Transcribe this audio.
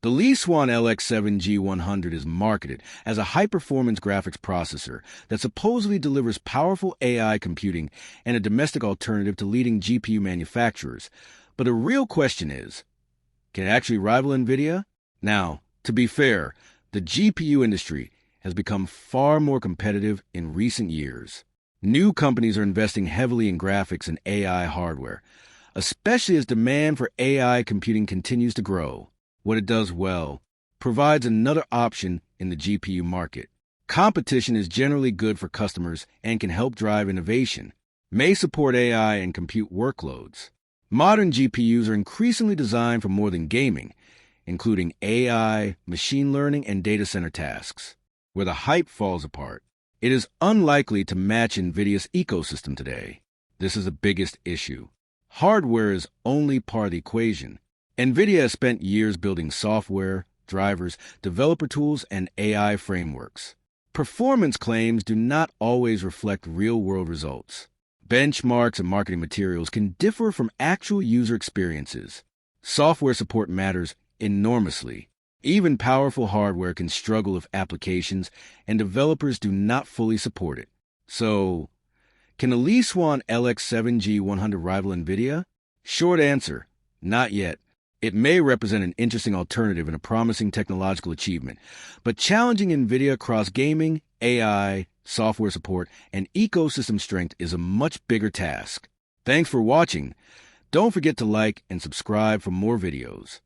The Lisuan LX 7G100 is marketed as a high-performance graphics processor that supposedly delivers powerful AI computing and a domestic alternative to leading GPU manufacturers. But the real question is, can it actually rival NVIDIA? Now, to be fair, the GPU industry has become far more competitive in recent years. New companies are investing heavily in graphics and AI hardware, especially as demand for AI computing continues to grow. What it does well provides another option in the GPU market. Competition is generally good for customers and can help drive innovation, may support AI and compute workloads. Modern GPUs are increasingly designed for more than gaming, including AI, machine learning, and data center tasks. Where the hype falls apart, it is unlikely to match NVIDIA's ecosystem today. This is the biggest issue. Hardware is only part of the equation. NVIDIA has spent years building software, drivers, developer tools, and AI frameworks. Performance claims do not always reflect real-world results. Benchmarks and marketing materials can differ from actual user experiences. Software support matters enormously. Even powerful hardware can struggle with applications, and developers do not fully support it. So, can the Lisuan LX 7G100 rival NVIDIA? Short answer, not yet. It may represent an interesting alternative and a promising technological achievement, but challenging NVIDIA across gaming, AI, software support, and ecosystem strength is a much bigger task. Thanks for watching. Don't forget to like and subscribe for more videos.